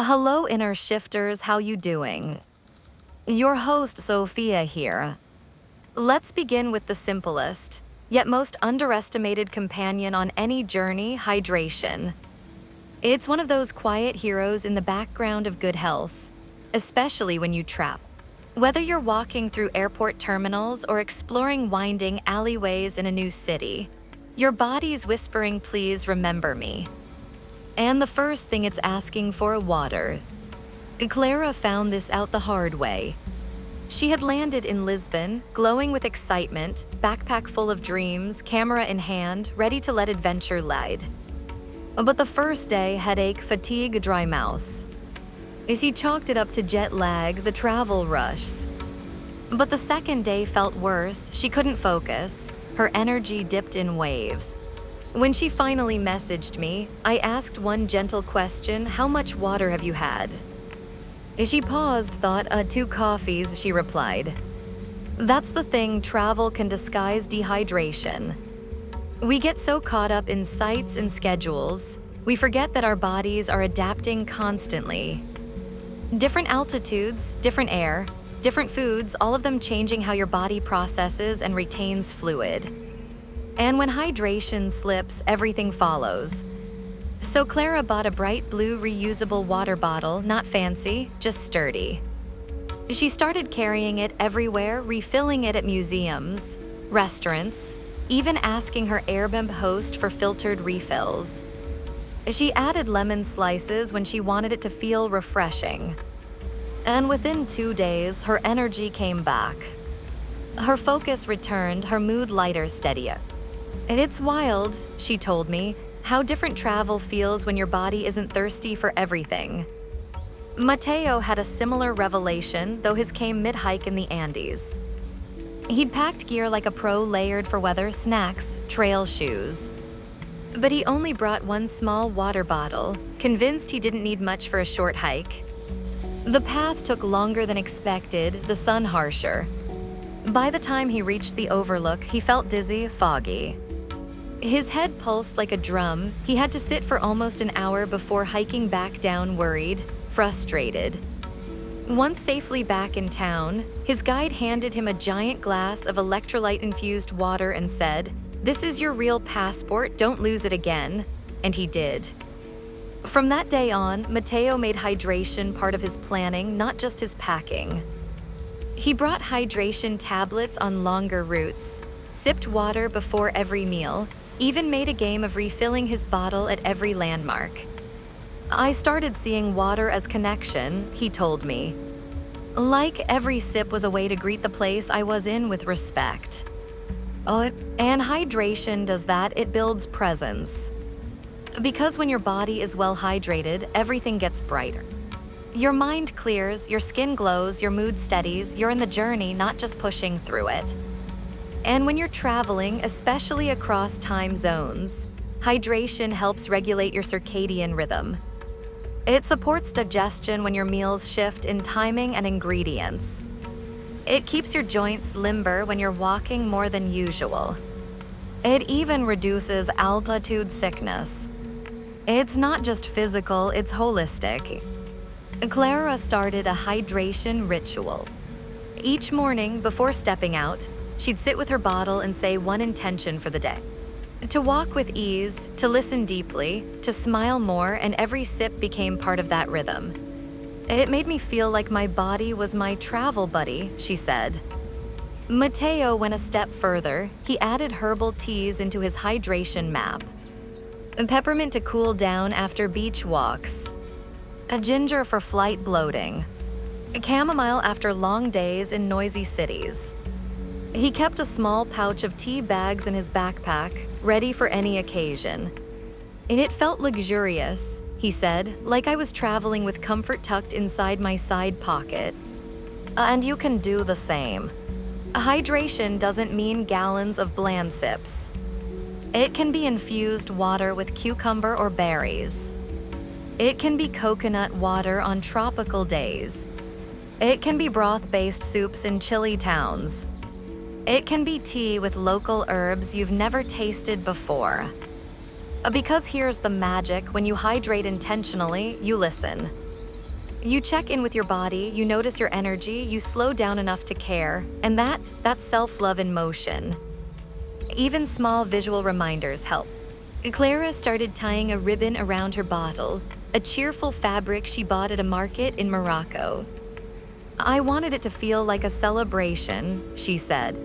Hello, inner shifters, how you doing? Your host, Sophia here. Let's begin with the simplest, yet most underestimated companion on any journey, hydration. It's one of those quiet heroes in the background of good health, especially when you travel. Whether you're walking through airport terminals or exploring winding alleyways in a new city, your body's whispering, please remember me. And the first thing it's asking for, water. Clara found this out the hard way. She had landed in Lisbon, glowing with excitement, backpack full of dreams, camera in hand, ready to let adventure lead. But the first day, headache, fatigue, dry mouths. She chalked it up to jet lag, the travel rush. But the second day felt worse. She couldn't focus. Her energy dipped in waves. When she finally messaged me, I asked one gentle question: how much water have you had? She paused, thought, 2 coffees, she replied. That's the thing, travel can disguise dehydration. We get so caught up in sights and schedules, we forget that our bodies are adapting constantly. Different altitudes, different air, different foods, all of them changing how your body processes and retains fluid. And when hydration slips, everything follows. So Clara bought a bright blue reusable water bottle, not fancy, just sturdy. She started carrying it everywhere, refilling it at museums, restaurants, even asking her Airbnb host for filtered refills. She added lemon slices when she wanted it to feel refreshing. And within 2 days, her energy came back. Her focus returned, her mood lighter, steadier. And it's wild, she told me, how different travel feels when your body isn't thirsty for everything. Mateo had a similar revelation, though his came mid-hike in the Andes. He'd packed gear like a pro, layered for weather, snacks, trail shoes. But he only brought one small water bottle, convinced he didn't need much for a short hike. The path took longer than expected, the sun harsher. By the time he reached the overlook, he felt dizzy, foggy. His head pulsed like a drum. He had to sit for almost an hour before hiking back down, worried, frustrated. Once safely back in town, his guide handed him a giant glass of electrolyte-infused water and said, "This is your real passport, don't lose it again." And he did. From that day on, Mateo made hydration part of his planning, not just his packing. He brought hydration tablets on longer routes, sipped water before every meal, even made a game of refilling his bottle at every landmark. I started seeing water as connection, he told me. Like every sip was a way to greet the place I was in with respect. And hydration does that, it builds presence. Because when your body is well hydrated, everything gets brighter. Your mind clears, your skin glows, your mood steadies, you're in the journey, not just pushing through it. And when you're traveling, especially across time zones, hydration helps regulate your circadian rhythm. It supports digestion when your meals shift in timing and ingredients. It keeps your joints limber when you're walking more than usual. It even reduces altitude sickness. It's not just physical, it's holistic. Clara started a hydration ritual. Each morning, before stepping out, she'd sit with her bottle and say one intention for the day. To walk with ease, to listen deeply, to smile more, and every sip became part of that rhythm. It made me feel like my body was my travel buddy, she said. Mateo went a step further. He added herbal teas into his hydration map. Peppermint to cool down after beach walks. A ginger for flight bloating. A chamomile after long days in noisy cities. He kept a small pouch of tea bags in his backpack, ready for any occasion. And it felt luxurious, he said, like I was traveling with comfort tucked inside my side pocket. And you can do the same. Hydration doesn't mean gallons of bland sips. It can be infused water with cucumber or berries. It can be coconut water on tropical days. It can be broth-based soups in chilly towns. It can be tea with local herbs you've never tasted before. Because here's the magic, when you hydrate intentionally, you listen. You check in with your body, you notice your energy, you slow down enough to care, and that's self-love in motion. Even small visual reminders help. Clara started tying a ribbon around her bottle, a cheerful fabric she bought at a market in Morocco. I wanted it to feel like a celebration, she said.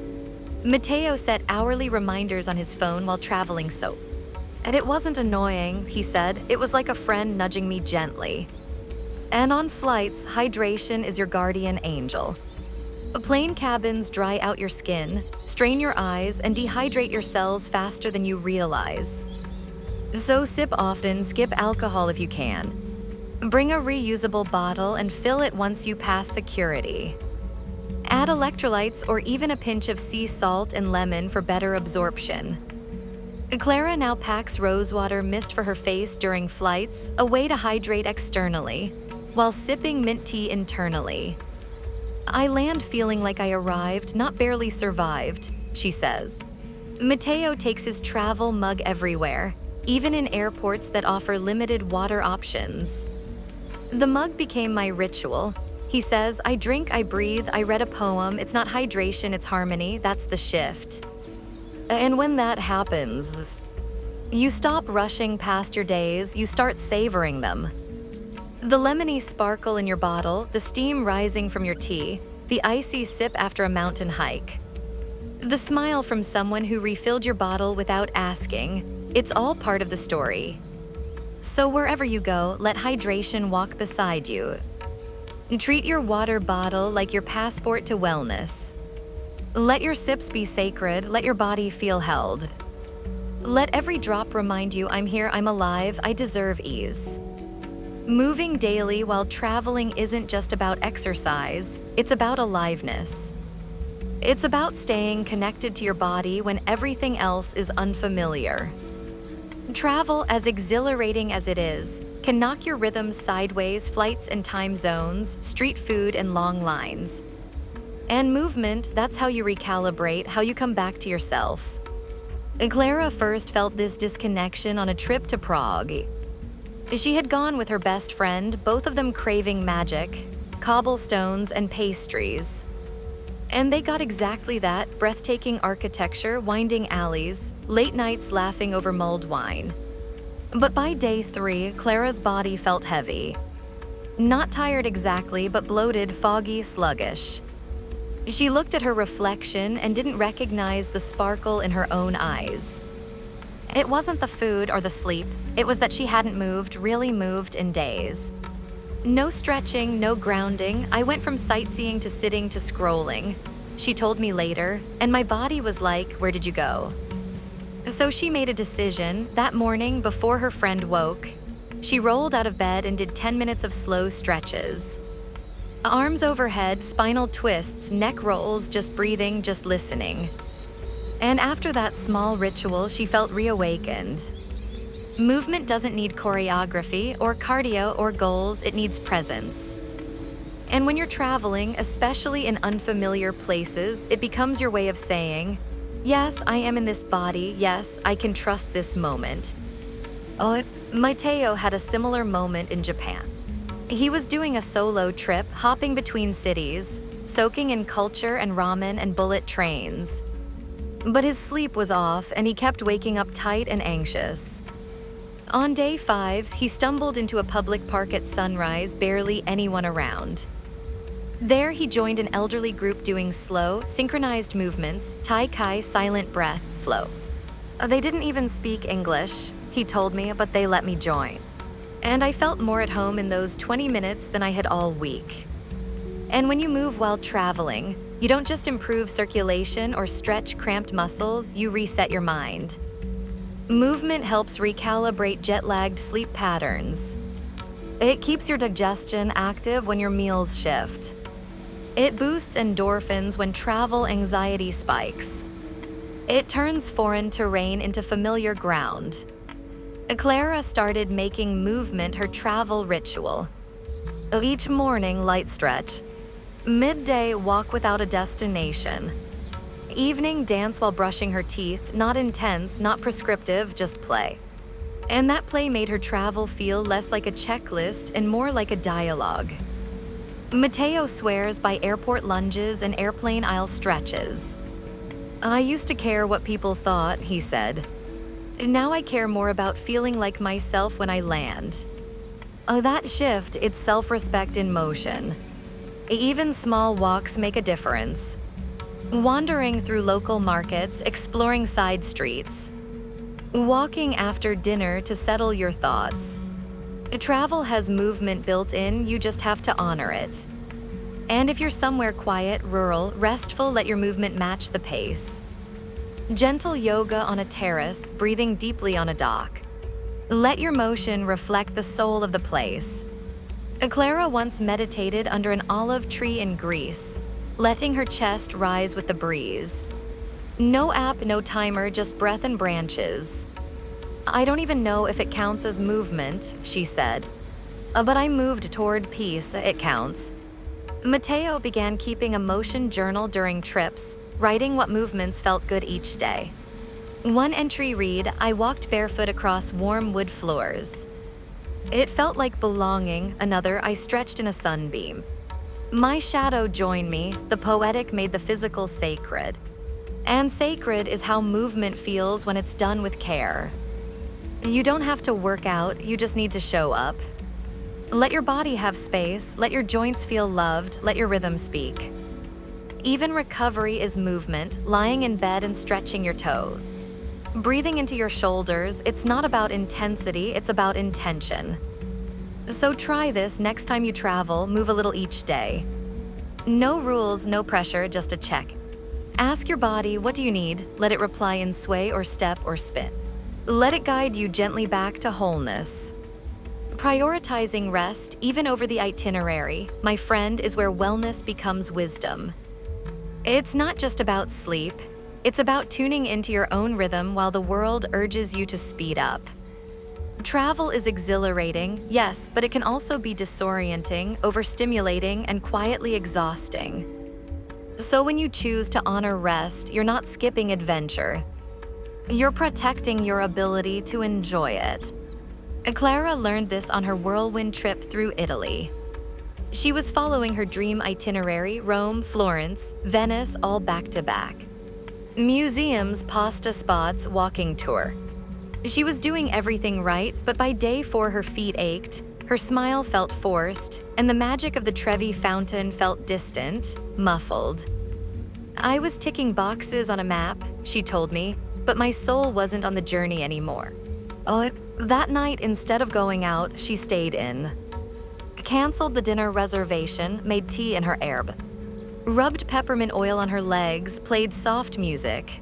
Matteo set hourly reminders on his phone while traveling and it wasn't annoying, he said. It was like a friend nudging me gently. And on flights, hydration is your guardian angel. Plane cabins dry out your skin, strain your eyes, and dehydrate your cells faster than you realize. So sip often, skip alcohol if you can. Bring a reusable bottle and fill it once you pass security. Add electrolytes or even a pinch of sea salt and lemon for better absorption. Clara now packs rosewater mist for her face during flights, a way to hydrate externally, while sipping mint tea internally. I land feeling like I arrived, not barely survived, she says. Matteo takes his travel mug everywhere, even in airports that offer limited water options. The mug became my ritual. He says, I drink, I breathe, I read a poem. It's not hydration, it's harmony. That's the shift. And when that happens, you stop rushing past your days, you start savoring them. The lemony sparkle in your bottle, the steam rising from your tea, the icy sip after a mountain hike. The smile from someone who refilled your bottle without asking, it's all part of the story. So wherever you go, let hydration walk beside you. Treat your water bottle like your passport to wellness. Let your sips be sacred, let your body feel held. Let every drop remind you, I'm here, I'm alive, I deserve ease. Moving daily while traveling isn't just about exercise, it's about aliveness. It's about staying connected to your body when everything else is unfamiliar. Travel, as exhilarating as it is, can knock your rhythms sideways, flights and time zones, street food and long lines. And movement, that's how you recalibrate, how you come back to yourselves. Clara first felt this disconnection on a trip to Prague. She had gone with her best friend, both of them craving magic, cobblestones and pastries. And they got exactly that, breathtaking architecture, winding alleys, late nights laughing over mulled wine. But by day 3, Clara's body felt heavy. Not tired exactly, but bloated, foggy, sluggish. She looked at her reflection and didn't recognize the sparkle in her own eyes. It wasn't the food or the sleep, it was that she hadn't really moved in days. No stretching, no grounding. I went from sightseeing to sitting to scrolling, she told me later, and my body was like, where did you go? So she made a decision. That morning, before her friend woke, she rolled out of bed and did 10 minutes of slow stretches. Arms overhead, spinal twists, neck rolls, just breathing, just listening. And after that small ritual, she felt reawakened. Movement doesn't need choreography or cardio or goals, it needs presence. And when you're traveling, especially in unfamiliar places, it becomes your way of saying, yes, I am in this body, yes, I can trust this moment. Matteo had a similar moment in Japan. He was doing a solo trip, hopping between cities, soaking in culture and ramen and bullet trains. But his sleep was off, and he kept waking up tight and anxious. On day 5, he stumbled into a public park at sunrise, barely anyone around. There, he joined an elderly group doing slow, synchronized movements, Tai Chi silent breath, flow. They didn't even speak English, he told me, but they let me join. And I felt more at home in those 20 minutes than I had all week. And when you move while traveling, you don't just improve circulation or stretch cramped muscles, you reset your mind. Movement helps recalibrate jet-lagged sleep patterns. It keeps your digestion active when your meals shift. It boosts endorphins when travel anxiety spikes. It turns foreign terrain into familiar ground. Clara started making movement her travel ritual. Each morning, light stretch. Midday, walk without a destination. Evening, dance while brushing her teeth, not intense, not prescriptive, just play. And that play made her travel feel less like a checklist and more like a dialogue. Mateo swears by airport lunges and airplane aisle stretches. I used to care what people thought, he said. Now I care more about feeling like myself when I land. That shift, it's self-respect in motion. Even small walks make a difference. Wandering through local markets, exploring side streets. Walking after dinner to settle your thoughts. Travel has movement built in, you just have to honor it. And if you're somewhere quiet, rural, restful, let your movement match the pace. Gentle yoga on a terrace, breathing deeply on a dock. Let your motion reflect the soul of the place. Clara once meditated under an olive tree in Greece, letting her chest rise with the breeze. No app, no timer, just breath and branches. I don't even know if it counts as movement, she said. But I moved toward peace, it counts. Mateo began keeping a motion journal during trips, writing what movements felt good each day. One entry read, I walked barefoot across warm wood floors. It felt like belonging. Another, I stretched in a sunbeam. My shadow joined me. The poetic made the physical sacred. And sacred is how movement feels when it's done with care. You don't have to work out, you just need to show up. Let your body have space, let your joints feel loved, let your rhythm speak. Even recovery is movement, lying in bed and stretching your toes. Breathing into your shoulders, it's not about intensity, it's about intention. So try this next time you travel, move a little each day. No rules, no pressure, just a check. Ask your body, what do you need? Let it reply in sway or step or spin. Let it guide you gently back to wholeness. Prioritizing rest, even over the itinerary, my friend, is where wellness becomes wisdom. It's not just about sleep, it's about tuning into your own rhythm while the world urges you to speed up. Travel is exhilarating, yes, but it can also be disorienting, overstimulating, and quietly exhausting. So when you choose to honor rest, you're not skipping adventure. You're protecting your ability to enjoy it. Clara learned this on her whirlwind trip through Italy. She was following her dream itinerary, Rome, Florence, Venice, all back to back. Museums, pasta spots, walking tour. She was doing everything right, but by day 4 her feet ached, her smile felt forced, and the magic of the Trevi fountain felt distant, muffled. I was ticking boxes on a map, she told me, but my soul wasn't on the journey anymore. That night, instead of going out, she stayed in. Canceled the dinner reservation, made tea in her herb. Rubbed peppermint oil on her legs, played soft music.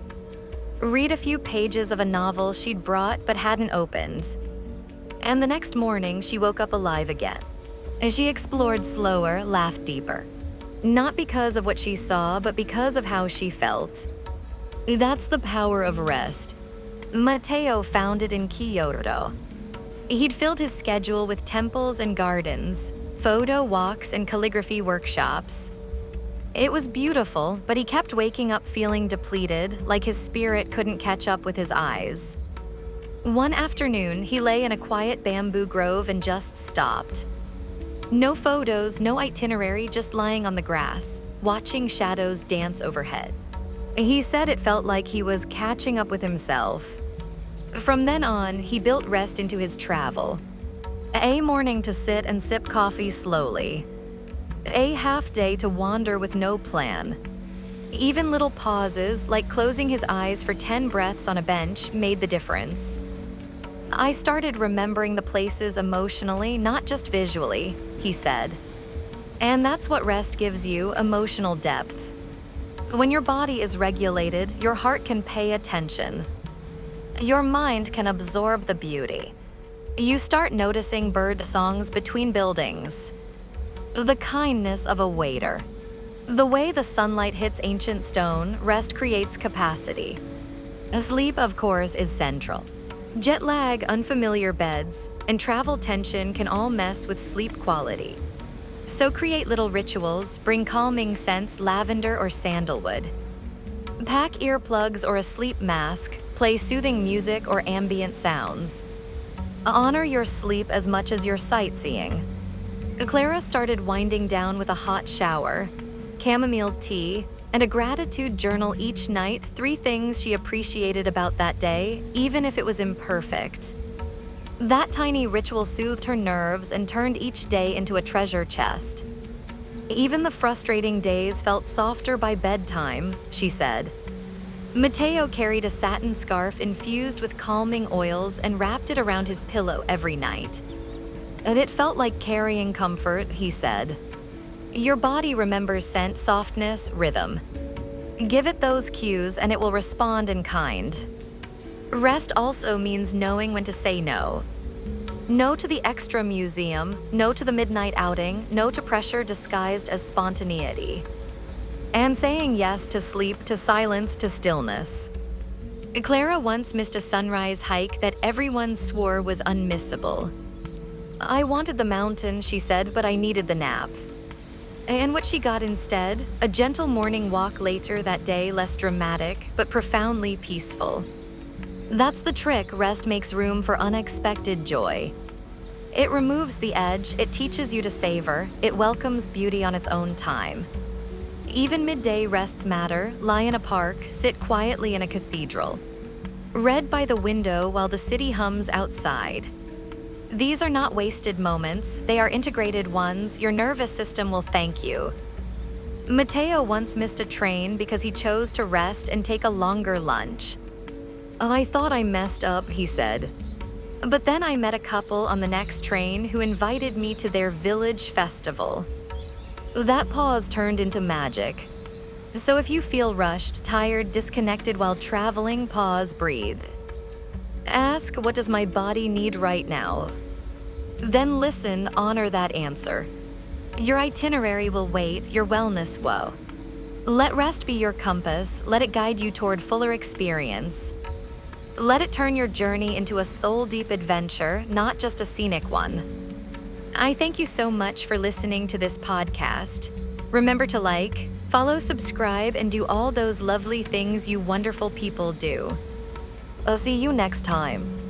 Read a few pages of a novel she'd brought but hadn't opened. And the next morning, she woke up alive again. As she explored slower, laughed deeper. Not because of what she saw, but because of how she felt. That's the power of rest. Mateo found it in Kyoto. He'd filled his schedule with temples and gardens, photo walks and calligraphy workshops. It was beautiful, but he kept waking up feeling depleted, like his spirit couldn't catch up with his eyes. One afternoon, he lay in a quiet bamboo grove and just stopped. No photos, no itinerary, just lying on the grass, watching shadows dance overhead. He said it felt like he was catching up with himself. From then on, he built rest into his travel. A morning to sit and sip coffee slowly. A half day to wander with no plan. Even little pauses, like closing his eyes for 10 breaths on a bench, made the difference. I started remembering the places emotionally, not just visually, he said. And that's what rest gives you, emotional depth. When your body is regulated, your heart can pay attention. Your mind can absorb the beauty. You start noticing bird songs between buildings. The kindness of a waiter. The way the sunlight hits ancient stone, rest creates capacity. Sleep, of course, is central. Jet lag, unfamiliar beds, and travel tension can all mess with sleep quality. So create little rituals, bring calming scents, lavender or sandalwood. Pack earplugs or a sleep mask, play soothing music or ambient sounds. Honor your sleep as much as your sightseeing. Clara started winding down with a hot shower, chamomile tea, and a gratitude journal each night, 3 things she appreciated about that day, even if it was imperfect. That tiny ritual soothed her nerves and turned each day into a treasure chest. Even the frustrating days felt softer by bedtime, she said. Mateo carried a satin scarf infused with calming oils and wrapped it around his pillow every night. And it felt like carrying comfort, he said. Your body remembers scent, softness, rhythm. Give it those cues and it will respond in kind. Rest also means knowing when to say no. No to the extra museum, no to the midnight outing, no to pressure disguised as spontaneity. And saying yes to sleep, to silence, to stillness. Clara once missed a sunrise hike that everyone swore was unmissable. I wanted the mountain, she said, but I needed the naps. And what she got instead, a gentle morning walk later that day, less dramatic, but profoundly peaceful. That's the trick. Rest makes room for unexpected joy. It removes the edge, it teaches you to savor, it welcomes beauty on its own time. Even midday rests matter. Lie in a park, sit quietly in a cathedral. Read by the window while the city hums outside. These are not wasted moments, they are integrated ones. Your nervous system will thank you. Mateo once missed a train because he chose to rest and take a longer lunch. I thought I messed up, he said. But then I met a couple on the next train who invited me to their village festival. That pause turned into magic. So if you feel rushed, tired, disconnected while traveling, pause, breathe. Ask, what does my body need right now? Then listen, honor that answer. Your itinerary will wait, your wellness will. Let rest be your compass, let it guide you toward fuller experience. Let it turn your journey into a soul-deep adventure, not just a scenic one. I thank you so much for listening to this podcast. Remember to like, follow, subscribe, and do all those lovely things you wonderful people do. I'll see you next time.